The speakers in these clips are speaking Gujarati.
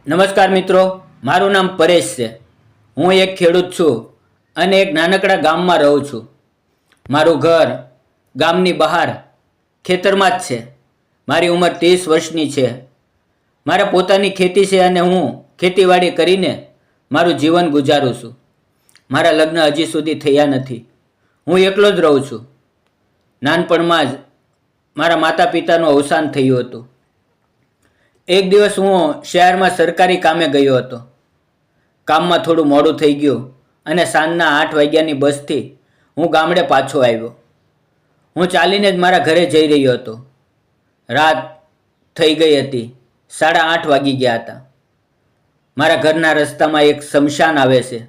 નમસ્કાર મિત્રો, મારું નામ પરેશ છે. હું એક ખેડૂત છું અને એક નાનકડા ગામમાં રહું છું. મારું ઘર ગામની બહાર ખેતરમાં જ છે. મારી ઉંમર 30 વર્ષની છે. મારે પોતાની ખેતી છે અને હું ખેતીવાડી કરીને મારું જીવન ગુજારું છું. મારા લગ્ન હજી સુધી થયા નથી. હું એકલો જ રહું છું. નાનપણમાં જ મારા માતા પિતાનું અવસાન થયું હતું. એક દિવસ હું શહેરમાં સરકારી કામે ગયો હતો. કામમાં થોડું મોડું થઈ ગયું અને સાંજના 8 વાગ્યાની બસથી હું ગામડે પાછો આવ્યો. હું ચાલીને જ મારા ઘરે જઈ રહ્યો હતો. રાત થઈ ગઈ હતી. 8:30 વાગી ગયા હતા. મારા ઘરના રસ્તામાં એક સ્મશાન આવે છે.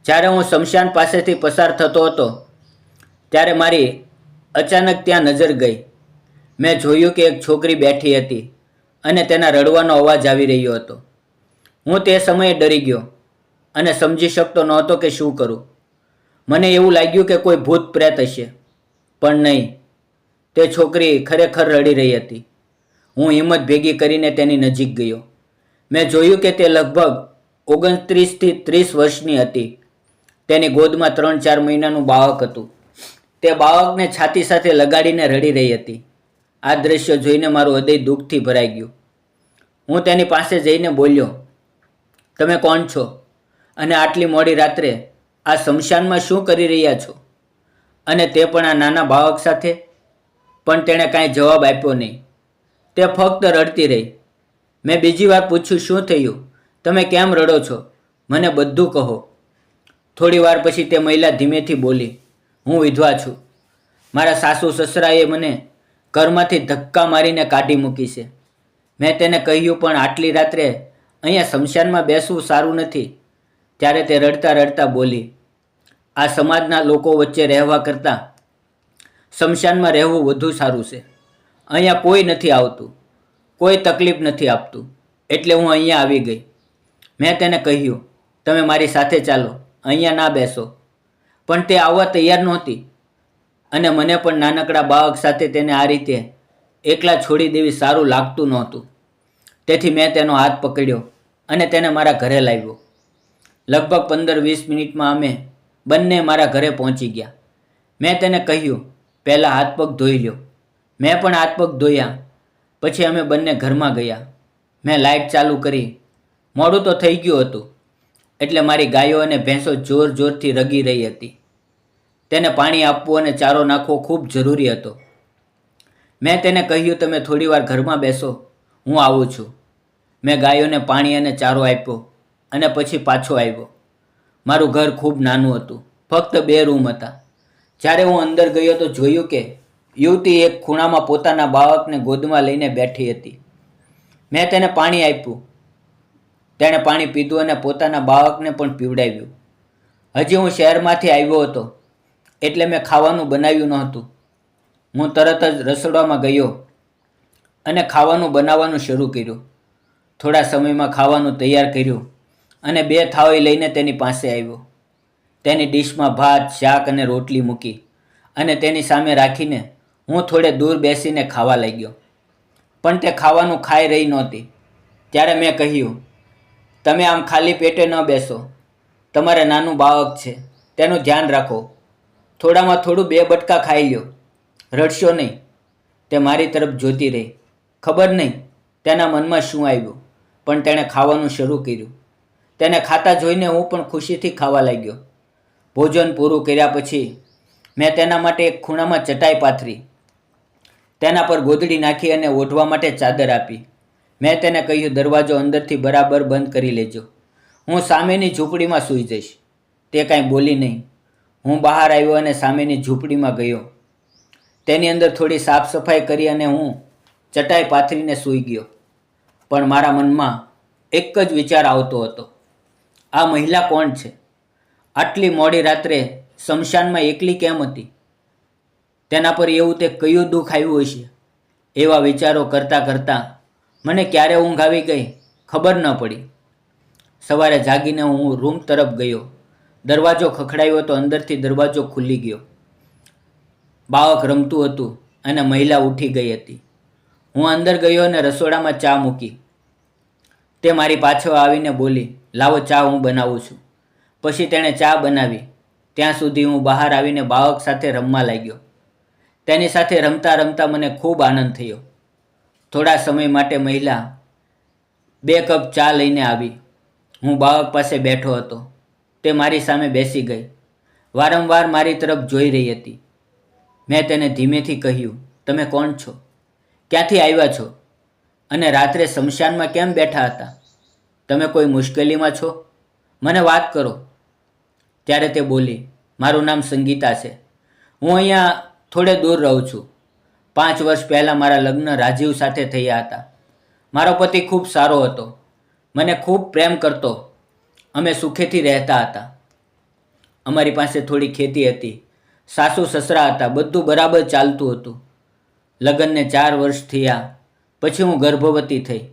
જ્યારે હું સ્મશાન પાસેથી પસાર થતો હતો ત્યારે મારી અચાનક ત્યાં નજર ગઈ. મેં જોયું કે એક છોકરી બેઠી હતી અને તેના રડવાનો અવાજ આવી રહ્યો હતો. હું તે સમયે ડરી ગયો અને સમજી શકતો નહોતો કે શું કરું. મને એવું લાગ્યું કે કોઈ ભૂત પ્રેત હશે, પણ નહીં. તે છોકરી ખરેખર રડી રહી હતી. હું હિંમત ભેગી કરીને તેની નજીક ગયો. મેં જોયું કે તે લગભગ 29 થી 30 વર્ષની હતી. તેની ગોદમાં 3-4 મહિનાનું બાળક હતું. તે બાળકને છાતી સાથે લગાડીને રડી રહી હતી. આ દ્રશ્ય જોઈને મારું હૃદય દુઃખથી ભરાઈ ગયું. હું તેની પાસે જઈને બોલ્યો, "તમે કોણ છો? અને આટલી મોડી રાત્રે આ સ્મશાનમાં શું કરી રહ્યા છો? અને તે પણ આ નાના બાળક સાથે?" પણ તેણે કાંઈ જવાબ આપ્યો નહીં. તે ફક્ત રડતી રહી. મેં બીજી વાર પૂછ્યું, "શું થયું? તમે કેમ રડો છો? મને બધું કહો." થોડી વાર પછી તે મહિલા ધીમેથી બોલી, "હું વિધવા છું. મારા સાસુ સસરાએ મને ઘરમાંથી ધક્કા મારીને કાઢી મૂકી છે." મેં તેને કહ્યું, "પણ આટલી રાત્રે અહીંયા સ્મશાનમાં બેસવું સારું નથી." ત્યારે તે રડતા રડતા બોલી, "આ સમાજના લોકો વચ્ચે રહેવા કરતાં સ્મશાનમાં રહેવું વધુ સારું છે. અહીંયા કોઈ નથી આવતું, કોઈ તકલીફ નથી આપતું, એટલે હું અહીંયા આવી ગઈ." મેં તેને કહ્યું, "તમે મારી સાથે ચાલો, અહીંયા ના બેસો." પણ તે આવવા તૈયાર નહોતી અને મને પણ નાનકડા બાળક સાથે તેને આ રીતે એકલા છોડી દેવી સારું લાગતું નહોતું. તેથી મેં તેનો હાથ પકડ્યો અને તેને મારા ઘરે લાવ્યો. લગભગ 15-20 મિનિટમાં અમે બંને મારા ઘરે પહોંચી ગયા. મેં તેને કહ્યું, "પહેલાં હાથ પગ ધોઈ લ્યો." મેં પણ હાથ પગ ધોયા. પછી અમે બંને ઘરમાં ગયા. મેં લાઇટ ચાલુ કરી. મોડું તો થઈ ગયું હતું, એટલે મારી ગાયો અને ભેંસો જોર જોરથી રગી રહી હતી. તેને પાણી આપવું અને ચારો નાખવો ખૂબ જરૂરી હતો. મેં તેને કહ્યું, "તમે થોડી વાર ઘરમાં બેસો, હું આવું છું." મેં ગાયોને પાણી અને ચારો આપ્યો અને પછી પાછો આવ્યો. મારું ઘર ખૂબ નાનું હતું. ફક્ત 2 રૂમ હતા. જ્યારે હું અંદર ગયો તો જોયું કે યુવતી એક ખૂણામાં પોતાના બાળકને ગોદમાં લઈને બેઠી હતી. મેં તેને પાણી આપ્યું. તેણે પાણી પીધું અને પોતાના બાળકને પણ પીવડાવ્યું. હજી હું શહેરમાંથી આવ્યો હતો, એટલે મેં ખાવાનું બનાવ્યું નહોતું. હું તરત જ રસોડામાં ગયો અને ખાવાનું બનાવવાનું શરૂ કર્યું. થોડા સમયમાં ખાવાનું તૈયાર કર્યું અને 2 થાળી લઈને તેની પાસે આવ્યો. તેની ડીશમાં ભાત, શાક અને રોટલી મૂકી અને તેની સામે રાખીને હું થોડે દૂર બેસીને ખાવા લાગ્યો. પણ તે ખાવાનું ખાઈ રહી નહોતી. ત્યારે મેં કહ્યું, "તમે આમ ખાલી પેટે ન બેસો. તમારે નાનું બાળક છે, તેનું ધ્યાન રાખો. થોડામાં થોડું 2 બટકા ખાઈ લ્યો. રડશો નહીં." તે મારી તરફ જોતી રહી. ખબર નહીં તેના મનમાં શું આવ્યું, પણ તેણે ખાવાનું શરૂ કર્યું. તેને ખાતા જોઈને હું પણ ખુશીથી ખાવા લાગ્યો. ભોજન પૂરું કર્યા પછી મેં તેના માટે એક ખૂણામાં ચટાઈ પાથરી, તેના પર ગોદડી નાખી અને ઓઢવા માટે ચાદર આપી. મેં તેને કહ્યું, "દરવાજો અંદરથી બરાબર બંધ કરી લેજો. હું સામેની ઝૂંપડીમાં સૂઈ જઈશ." તે કાંઈ બોલી નહીં. હું બહાર આવ્યો અને સામેની ઝૂંપડીમાં ગયો. તેની અંદર થોડી સાફ સફાઈ કરી અને હું ચટાઈ પાથરીને સૂઈ ગયો. પણ મારા મનમાં એક જ વિચાર આવતો હતો, આ મહિલા કોણ છે? આટલી મોડી રાત્રે સ્મશાનમાં એકલી કેમ હતી? તેના પર એવું તે કયું દુઃખ આવ્યું હશે? એવા વિચારો કરતાં કરતાં મને ક્યારે ઊંઘ આવી ગઈ ખબર ન પડી. સવારે જાગીને હું રૂમ તરફ ગયો. દરવાજો ખખડાવ્યો તો અંદરથી દરવાજો ખુલી ગયો. બાળક રમતું હતું અને મહિલા ઉઠી ગઈ હતી. હું અંદર ગયો અને રસોડામાં ચા મૂકી. તે મારી પાછળ આવીને બોલી, લાવો ચા હું બનાવું છું. પછી તેણે ચા બનાવી. ત્યાં સુધી હું બહાર આવીને બાળક સાથે રમવા લાગ્યો. તેની સાથે રમતા રમતા મને ખૂબ આનંદ થયો. થોડા સમય માટે મહિલા 2 કપ ચા લઈને આવી. હું બાળક પાસે બેઠો હતો. તે મારી સામે બેસી ગઈ. વારંવાર મારી તરફ જોઈ રહી હતી. મેં તેને ધીમેથી કહ્યું, તમે કોણ છો? ક્યાંથી આવ્યા છો? અને રાત્રે સ્મશાનમાં કેમ બેઠા હતા? તમે કોઈ મુશ્કેલીમાં છો? મને વાત કરો. ત્યારે તે બોલી, મારું નામ સંગીતા છે. હું અહીંયા થોડે દૂર રહું છું. 5 વર્ષ પહેલાં મારા લગ્ન રાજીવ સાથે થયા હતા. મારો પતિ ખૂબ સારો હતો. મને ખૂબ પ્રેમ કરતો. અમે સુખેથી રહેતા હતા. અમારી પાસે થોડી ખેતી હતી. સાસુ સસરા હતા. બધું બરાબર ચાલતું હતું. લગ્નને 4 વર્ષ થયા પછી હું ગર્ભવતી થઈ.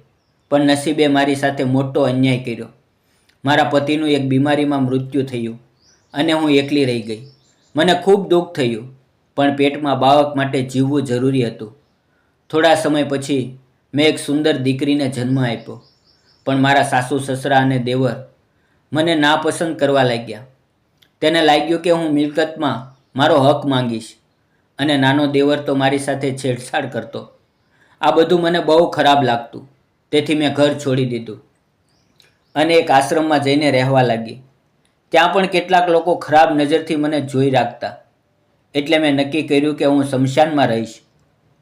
પણ નસીબે મારી સાથે મોટો અન્યાય કર્યો. મારા પતિનું એક બીમારીમાં મૃત્યુ થયું અને હું એકલી રહી ગઈ. મને ખૂબ દુઃખ થયું, પણ પેટમાં બાળક માટે જીવવું જરૂરી હતું. થોડા સમય પછી મેં એક સુંદર દીકરીને જન્મ આપ્યો. પણ મારા સાસુ સસરા અને દેવર મને નાપસંદ કરવા લાગ્યા. તેને લાગ્યું કે હું મિલકતમાં મારો હક માંગીશ અને નાનો દેવર તો મારી સાથે છેડછાડ કરતો. આ બધું મને બહુ ખરાબ લાગતું. તેથી મેં ઘર છોડી દીધું અને એક આશ્રમમાં જઈને રહેવા લાગી. ત્યાં પણ કેટલાક લોકો ખરાબ નજરથી મને જોઈ રાખતા. એટલે મેં નક્કી કર્યું કે હું સ્મશાનમાં રહીશ,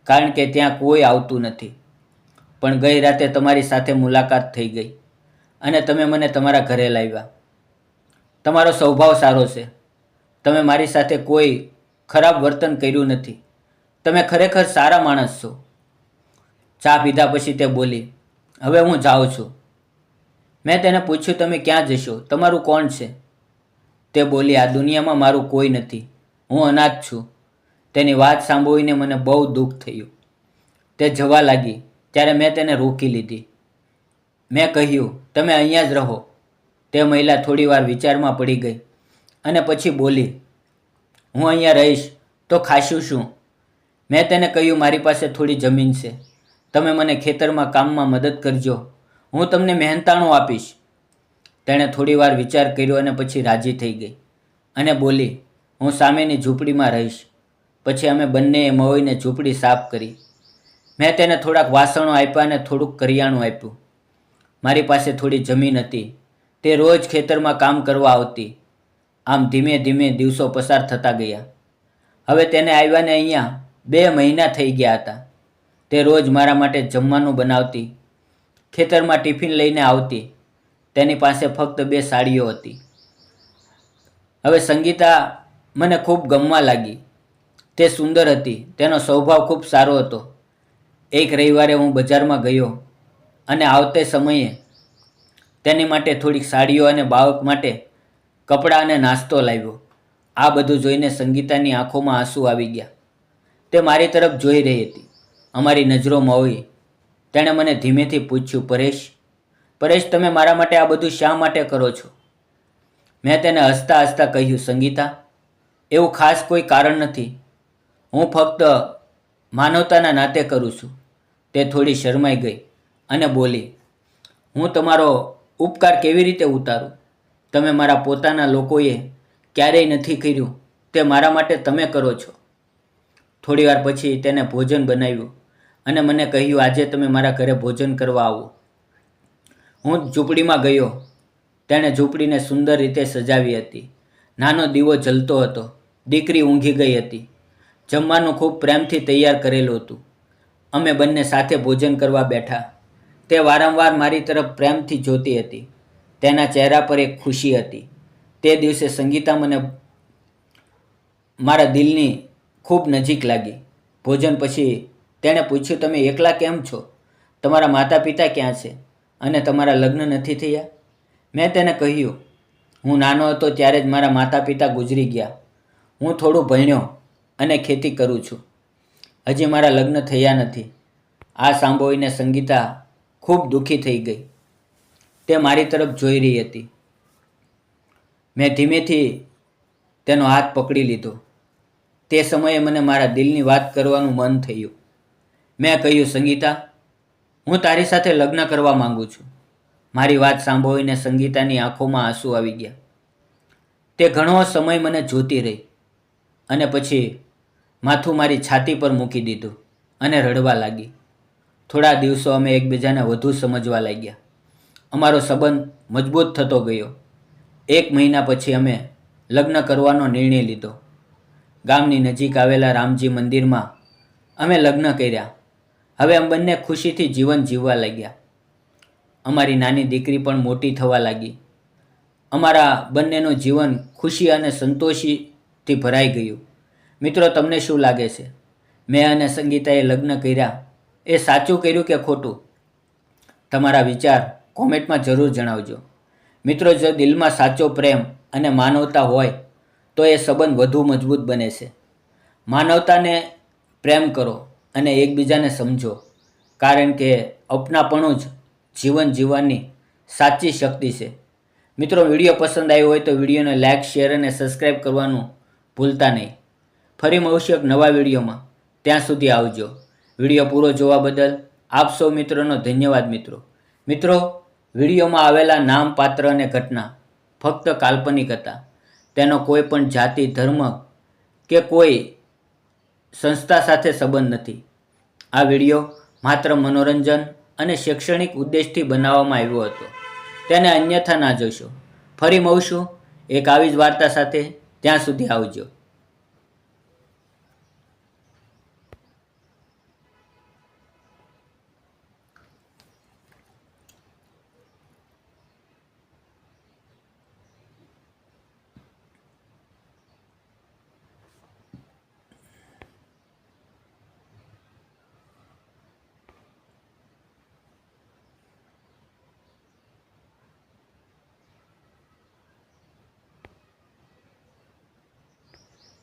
કારણ કે ત્યાં કોઈ આવતું નથી. પણ ગઈ રાતે તમારી સાથે મુલાકાત થઈ ગઈ અને તમે મને તમારા ઘરે લાવ્યા. તમારો સ્વભાવ સારો છે. તમે મારી સાથે કોઈ ખરાબ વર્તન કર્યું નથી. તમે ખરેખર સારા માણસ છો. ચા પીધા પછી તે બોલી, હવે હું જાઉં છું. મેં તેને પૂછ્યું, તમે ક્યાં જશો? તમારું કોણ છે? તે બોલી, આ દુનિયામાં મારું કોઈ નથી. હું અનાથ છું. તેની વાત સાંભળીને મને બહુ દુઃખ થયું. તે જવા લાગી ત્યારે મેં તેને રોકી લીધી. મેં કહ્યું, તમે અહીંયા જ રહો. તે મહિલા થોડીવાર વિચારમાં પડી ગઈ અને પછી બોલી, હું અહીંયા રહીશ તો ખાશું શું? મેં તેને કહ્યું, મારી પાસે થોડી જમીન છે. તમે મને ખેતરમાં કામમાં મદદ કરજો. હું તમને મહેનતાણું આપીશ. તેણે થોડીવાર વિચાર કર્યો અને પછી રાજી થઈ ગઈ અને બોલી, હું સામેની ઝૂંપડીમાં રહીશ. પછી અમે બંનેએ મળીને ઝૂંપડી સાફ કરી. મેં તેને થોડાક વાસણો આપ્યા અને થોડુંક કરિયાણું આપ્યું. મારી પાસે થોડી જમીન હતી. તે રોજ ખેતરમાં કામ કરવા આવતી. આમ ધીમે ધીમે દિવસો પસાર થતા ગયા. હવે તેને આવ્યાને અહીંયા 2 મહિના થઈ ગયા હતા. તે રોજ મારા માટે જમવાનું બનાવતી. ખેતરમાં ટિફિન લઈને આવતી. તેની પાસે ફક્ત 2 સાડીઓ હતી. હવે સંગીતા મને ખૂબ ગમવા લાગી. તે સુંદર હતી. તેનો સ્વભાવ ખૂબ સારો હતો. એક રવિવારે હું બજારમાં ગયો અને આવતે સમયે તેની માટે થોડીક સાડીઓ અને બાળક માટે કપડાં અને નાસ્તો લાવ્યો. આ બધું જોઈને સંગીતાની આંખોમાં આંસુ આવી ગયા. તે મારી તરફ જોઈ રહી હતી. અમારી નજરો મળી. તેણે મને ધીમેથી પૂછ્યું, પરેશ, તમે મારા માટે આ બધું શા માટે કરો છો? મેં તેને હસતા હસતા કહ્યું, સંગીતા, એવું ખાસ કોઈ કારણ નથી. હું ફક્ત માનવતાના નાતે કરું છું. તે થોડી શરમાઈ ગઈ અને બોલી, હું તમારો ઉપકાર કેવી રીતે ઉતારું? તમે મારા પોતાના લોકોએ ક્યારેય નથી કર્યું તે મારા માટે તમે કરો છો. થોડીવાર પછી તેને ભોજન બનાવ્યું અને મને કહ્યું, આજે તમે મારા ઘરે ભોજન કરવા આવો. હું ઝૂંપડીમાં ગયો. તેણે ઝૂંપડીને સુંદર રીતે સજાવી હતી. નાનો દીવો જલતો હતો. દીકરી ઊંઘી ગઈ હતી. જમવાનું ખૂબ પ્રેમથી તૈયાર કરેલું હતું. અમે બંને સાથે ભોજન કરવા બેઠા. તે વારંવાર મારી તરફ પ્રેમથી જોતી હતી. તેના ચહેરા પર એક ખુશી હતી. તે દિવસે સંગીતા મને મારા દિલની ખૂબ નજીક લાગી. ભોજન પછી તેણે પૂછ્યું, તમે એકલા કેમ છો? તમારા માતા પિતા ક્યાં છે? અને તમારા લગ્ન નથી થયા? મેં તેને કહ્યું, હું નાનો હતો ત્યારે જ મારા માતા પિતા ગુજરી ગયા. હું થોડું ભણ્યો અને ખેતી કરું છું. હજી મારા લગ્ન થયા નથી. આ સાંભળીને સંગીતા ખૂબ દુઃખી થઈ ગઈ. તે મારી તરફ જોઈ રહી હતી. મેં ધીમેથી તેનો હાથ પકડી લીધો. તે સમયે મને મારા દિલની વાત કરવાનું મન થયું. મેં કહ્યું, સંગીતા, હું તારી સાથે લગ્ન કરવા માંગુ છું. મારી વાત સાંભળીને સંગીતાની આંખોમાં આંસુ આવી ગયા. તે ઘણો સમય મને જોતી રહી અને પછી માથું મારી છાતી પર મૂકી દીધું અને રડવા લાગી. થોડા દિવસો અમે એકબીજાને વધુ સમજવા લાગ્યા. અમારો સંબંધ મજબૂત થતો ગયો. 1 મહિના પછી અમે લગ્ન કરવાનો નિર્ણય લીધો. ગામની નજીક આવેલા રામજી મંદિરમાં અમે લગ્ન કર્યા. હવે અમે બંને ખુશીથી જીવન જીવવા લાગ્યા. અમારી નાની દીકરી પણ મોટી થવા લાગી. અમારા બંનેનું જીવન ખુશી અને સંતોષથી ભરાઈ ગયું. મિત્રો, તમને શું લાગે છે? મેં અને સંગીતાએ લગ્ન કર્યા એ સાચું કર્યું કે ખોટું? તમારા વિચાર કોમેન્ટમાં જરૂર જણાવજો. મિત્રો, જો દિલમાં સાચો પ્રેમ અને માનવતા હોય તો એ સંબંધ વધુ મજબૂત બને છે. માનવતાને પ્રેમ કરો અને એકબીજાને સમજો, કારણ કે અપનાપણું જ જીવન જીવવાની સાચી શક્તિ છે. મિત્રો, વિડીયો પસંદ આવ્યો હોય તો વિડીયોને લાઇક, શેર અને સબસ્ક્રાઈબ કરવાનું ભૂલતા નહીં. ફરી મળશું એક નવા વિડીયોમાં. ત્યાં સુધી આવજો. વિડીયો પૂરો જોવા બદલ આપ સૌ મિત્રોનો ધન્યવાદ. મિત્રો, વિડીયોમાં આવેલા નામ, પાત્ર અને ઘટના ફક્ત કાલ્પનિક હતા. તેનો કોઈ પણ જાતિ, ધર્મ કે કોઈ સંસ્થા સાથે સંબંધ નથી. આ વિડીયો માત્ર મનોરંજન અને શૈક્ષણિક ઉદ્દેશથી બનાવવામાં આવ્યો હતો. તેને અન્યથા ના જોશો. ફરી મળશું એક આવી જ વાર્તા સાથે. ત્યાં સુધી આવજો.